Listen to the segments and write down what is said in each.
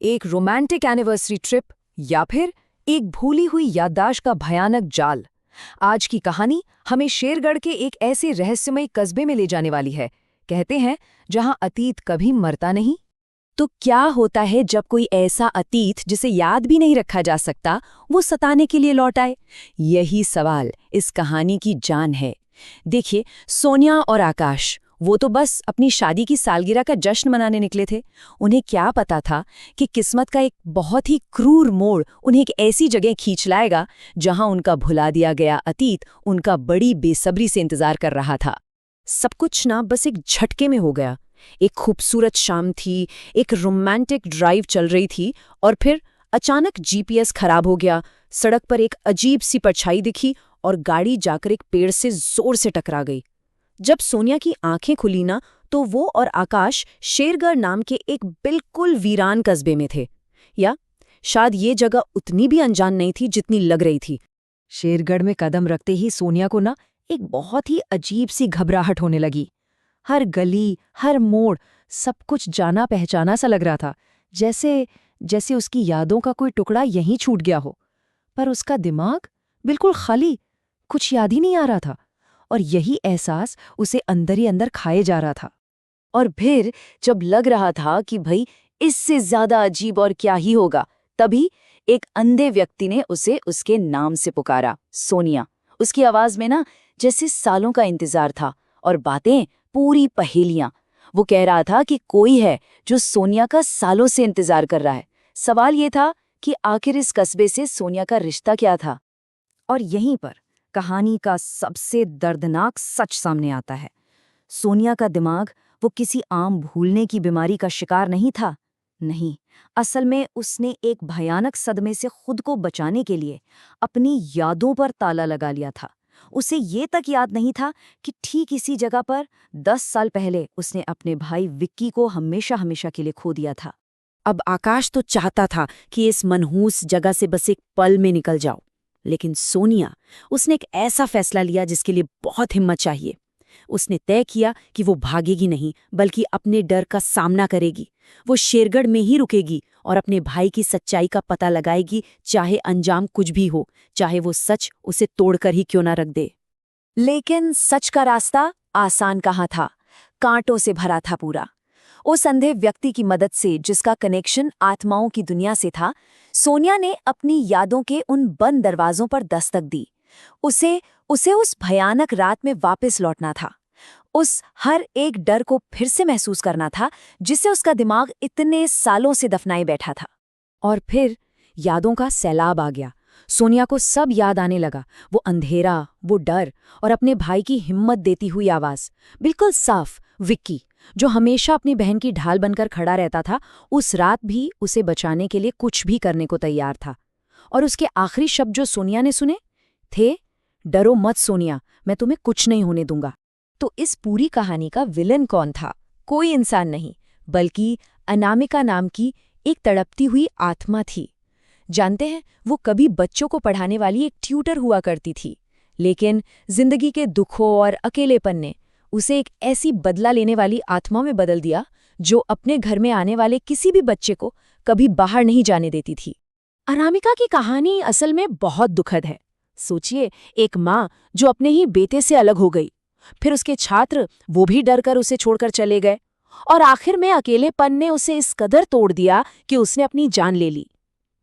एक romantic anniversary trip या फिर एक भूली हुई याददाश्त का भयानक जाल। आज की कहानी हमें शेरगढ़ के एक ऐसे रहस्यमय कस्बे में ले जाने वाली है, कहते हैं जहां अतीत कभी मरता नहीं। तो क्या होता है जब कोई ऐसा अतीत जिसे याद भी नहीं रखा जा सकता वो सताने के लिए लौट आए? यही सवाल इस कहानी की जान है। देखिए, सोनिया और आकाश वो तो बस अपनी शादी की सालगिरह का जश्न मनाने निकले थे। उन्हें क्या पता था कि किस्मत का एक बहुत ही क्रूर मोड़ उन्हें एक ऐसी जगह खींच लाएगा जहां उनका भुला दिया गया अतीत उनका बड़ी बेसब्री से इंतजार कर रहा था। सब कुछ ना बस एक झटके में हो गया। एक खूबसूरत शाम थी, एक रोमांटिक ड्राइव चल रही थी और फिर अचानक जीपीएस खराब हो गया। सड़क पर एक अजीब सी परछाई दिखी और गाड़ी जाकर एक पेड़ से जोर से टकरा गई। जब सोनिया की आंखें खुली ना, तो वो और आकाश शेरगढ़ नाम के एक बिल्कुल वीरान कस्बे में थे। या शायद ये जगह उतनी भी अनजान नहीं थी जितनी लग रही थी। शेरगढ़ में कदम रखते ही सोनिया को ना एक बहुत ही अजीब सी घबराहट होने लगी। हर गली, हर मोड़, सब कुछ जाना पहचाना सा लग रहा था, जैसे जैसे उसकी यादों का कोई टुकड़ा यहीं छूट गया हो। पर उसका दिमाग बिल्कुल खाली, कुछ याद ही नहीं आ रहा था और यही एहसास उसे अंदर ही अंदर खाए जा रहा था। और फिर जब लग रहा था कि भाई इससे ज्यादा अजीब और क्या ही होगा, तभी एक अंधे व्यक्ति ने उसे उसके नाम से पुकारा, सोनिया। उसकी आवाज में ना जैसे सालों का इंतजार था और बातें पूरी पहेलियां। वो कह रहा था कि कोई है जो सोनिया का सालों से इंतजार कर रहा है। सवाल ये था कि आखिर इस कस्बे से सोनिया का रिश्ता क्या था। और यहीं पर कहानी का सबसे दर्दनाक सच सामने आता है। सोनिया का दिमाग वो किसी आम भूलने की बीमारी का शिकार नहीं था। नहीं, असल में उसने एक भयानक सदमे से खुद को बचाने के लिए अपनी यादों पर ताला लगा लिया था। उसे ये तक याद नहीं था कि ठीक इसी जगह पर 10 साल पहले उसने अपने भाई विक्की को हमेशा हमेशा के लिए खो दिया था। अब आकाश तो चाहता था कि इस मनहूस जगह से बस एक पल में निकल जाओ, लेकिन सोनिया, उसने एक ऐसा फैसला लिया जिसके लिए बहुत हिम्मत चाहिए। उसने तय किया कि वो भागेगी नहीं, बल्कि अपने डर का सामना करेगी। वो शेरगढ़ में ही रुकेगी और अपने भाई की सच्चाई का पता लगाएगी, चाहे अंजाम कुछ भी हो, चाहे वो सच उसे तोड़कर ही क्यों ना रख दे। लेकिन सच का रास्ता आसान कहाँ था, कांटों से भरा था पूरा। उस अंधे व्यक्ति की मदद से, जिसका कनेक्शन आत्माओं की दुनिया से था, सोनिया ने अपनी यादों के उन बंद दरवाजों पर दस्तक दी। उसे उसे उस भयानक रात में वापस लौटना था। उस हर एक डर को फिर से महसूस करना था जिसे उसका दिमाग इतने सालों से दफनाए बैठा था। और फिर यादों का सैलाब आ गया। सोनिया को सब याद आने लगा। वो अंधेरा, वो डर और अपने भाई की हिम्मत देती हुई आवाज। बिल्कुल साफ विक्की, जो हमेशा अपनी बहन की ढाल बनकर खड़ा रहता था, उस रात भी उसे बचाने के लिए कुछ भी करने को तैयार था। और उसके आखिरी शब्द जो सोनिया ने सुने थे, डरो मत सोनिया, मैं तुम्हें कुछ नहीं होने दूंगा। तो इस पूरी कहानी का विलन कौन था? कोई इंसान नहीं, बल्कि अनामिका नाम की एक तड़पती हुई आत्मा थी। जानते हैं, वो कभी बच्चों को पढ़ाने वाली एक ट्यूटर हुआ करती थी, लेकिन जिंदगी के दुखों और अकेलेपन ने उसे एक ऐसी बदला लेने वाली आत्मा में बदल दिया जो अपने घर में आने वाले किसी भी बच्चे को कभी बाहर नहीं जाने देती थी। अनामिका की कहानी असल में बहुत दुखद है। सोचिए, एक माँ जो अपने ही बेटे से अलग हो गई, फिर उसके छात्र वो भी डर कर उसे छोड़कर चले गए, और आखिर में अकेलेपन ने उसे इस कदर तोड़ दिया कि उसने अपनी जान ले ली।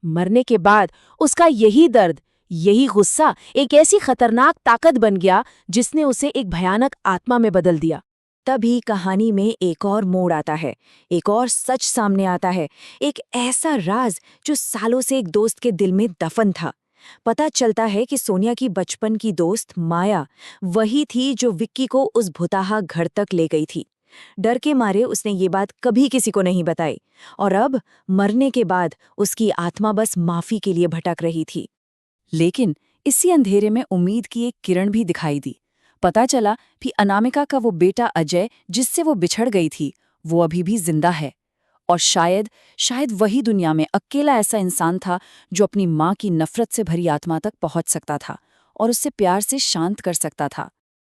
मरने के बाद उसका यही दर्द, यही गुस्सा एक ऐसी खतरनाक ताकत बन गया जिसने उसे एक भयानक आत्मा में बदल दिया। तभी कहानी में एक और मोड़ आता है, एक और सच सामने आता है, एक ऐसा राज जो सालों से एक दोस्त के दिल में दफन था। पता चलता है कि सोनिया की बचपन की दोस्त माया वही थी जो विक्की को उस भुताहा घर तक ले गई थी। डर के मारे उसने ये बात कभी किसी को नहीं बताई, और अब मरने के बाद उसकी आत्मा बस माफी के लिए भटक रही थी। लेकिन इसी अंधेरे में उम्मीद की एक किरण भी दिखाई दी। पता चला कि अनामिका का वो बेटा अजय, जिससे वो बिछड़ गई थी, वो अभी भी जिंदा है। और शायद शायद वही दुनिया में अकेला ऐसा इंसान था जो अपनी माँ की नफरत से भरी आत्मा तक पहुंच सकता था और उससे प्यार से शांत कर सकता था।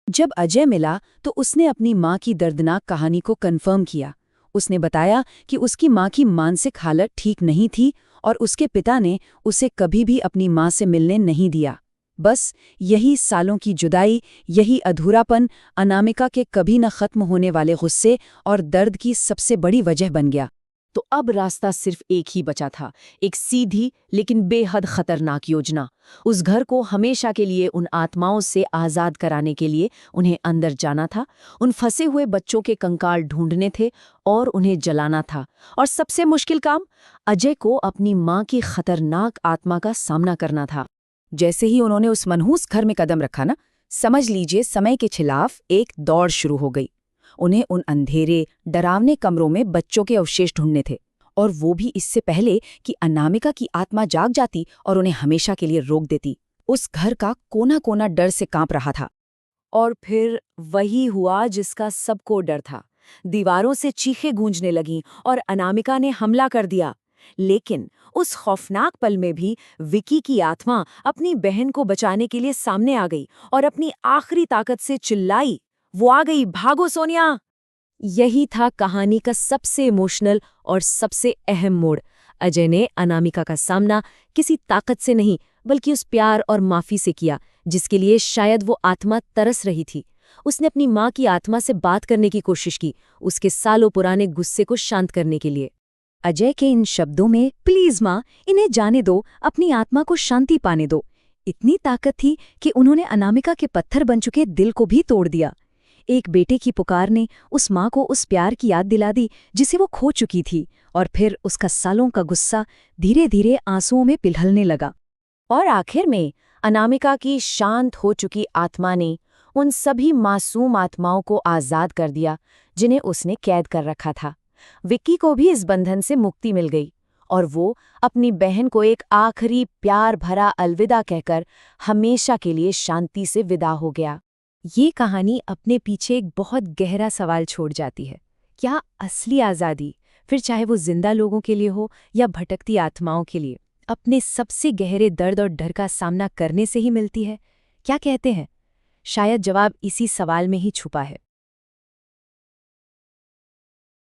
जब अजय मिला तो उसने अपनी माँ की दर्दनाक कहानी को कन्फर्म किया। उसने बताया कि उसकी माँ की मानसिक हालत ठीक नहीं थी और उसके पिता ने उसे कभी भी अपनी माँ से मिलने नहीं दिया। बस यही सालों की जुदाई, यही अधूरापन अनामिका के कभी न खत्म होने वाले गुस्से और दर्द की सबसे बड़ी वजह बन गया। तो अब रास्ता सिर्फ एक ही बचा था, एक सीधी लेकिन बेहद खतरनाक योजना। उस घर को हमेशा के लिए उन आत्माओं से आज़ाद कराने के लिए उन्हें अंदर जाना था, उन फंसे हुए बच्चों के कंकाल ढूंढने थे और उन्हें जलाना था। और सबसे मुश्किल काम, अजय को अपनी माँ की खतरनाक आत्मा का सामना करना था। जैसे ही उन्होंने उस मनहूस घर में कदम रखा ना, समझ लीजिए समय के खिलाफ एक दौड़ शुरू हो गई। उन्हें उन अंधेरे, डरावने कमरों में बच्चों के अवशेष ढूंढने थे, और वो भी इससे पहले कि अनामिका की आत्मा जाग जाती और उन्हें हमेशा के लिए रोक देती। उस घर का कोना कोना डर से कांप रहा था। और फिर वही हुआ जिसका सबको डर था। दीवारों से चीखें गूंजने लगीं और अनामिका ने हमला कर दिया। लेकिन उस खौफनाक पल में भी विकी की आत्मा अपनी बहन को बचाने के लिए सामने आ गई और अपनी आखिरी ताकत से चिल्लाई, वो आ गई, भागो सोनिया। यही था कहानी का सबसे इमोशनल और सबसे अहम मोड़। अजय ने अनामिका का सामना किसी ताकत से नहीं, बल्कि उस प्यार और माफी से किया जिसके लिए शायद वो आत्मा तरस रही थी। उसने अपनी माँ की आत्मा से बात करने की कोशिश की, उसके सालों पुराने गुस्से को शांत करने के लिए। अजय के इन शब्दों में, प्लीज माँ, इन्हें जाने दो, अपनी आत्मा को शांति पाने दो, इतनी ताकत थी कि उन्होंने अनामिका के पत्थर बन चुके दिल को भी तोड़ दिया। एक बेटे की पुकार ने उस माँ को उस प्यार की याद दिला दी जिसे वो खो चुकी थी, और फिर उसका सालों का गुस्सा धीरे धीरे आंसुओं में पिघलने लगा। और आखिर में अनामिका की शांत हो चुकी आत्मा ने उन सभी मासूम आत्माओं को आज़ाद कर दिया जिन्हें उसने कैद कर रखा था। विक्की को भी इस बंधन से मुक्ति मिल गई और वो अपनी बहन को एक आखिरी प्यार भरा अलविदा कहकर हमेशा के लिए शांति से विदा हो गया। ये कहानी अपने पीछे एक बहुत गहरा सवाल छोड़ जाती है। क्या असली आज़ादी, फिर चाहे वो जिंदा लोगों के लिए हो या भटकती आत्माओं के लिए, अपने सबसे गहरे दर्द और डर का सामना करने से ही मिलती है? क्या कहते हैं? शायद जवाब इसी सवाल में ही छुपा है।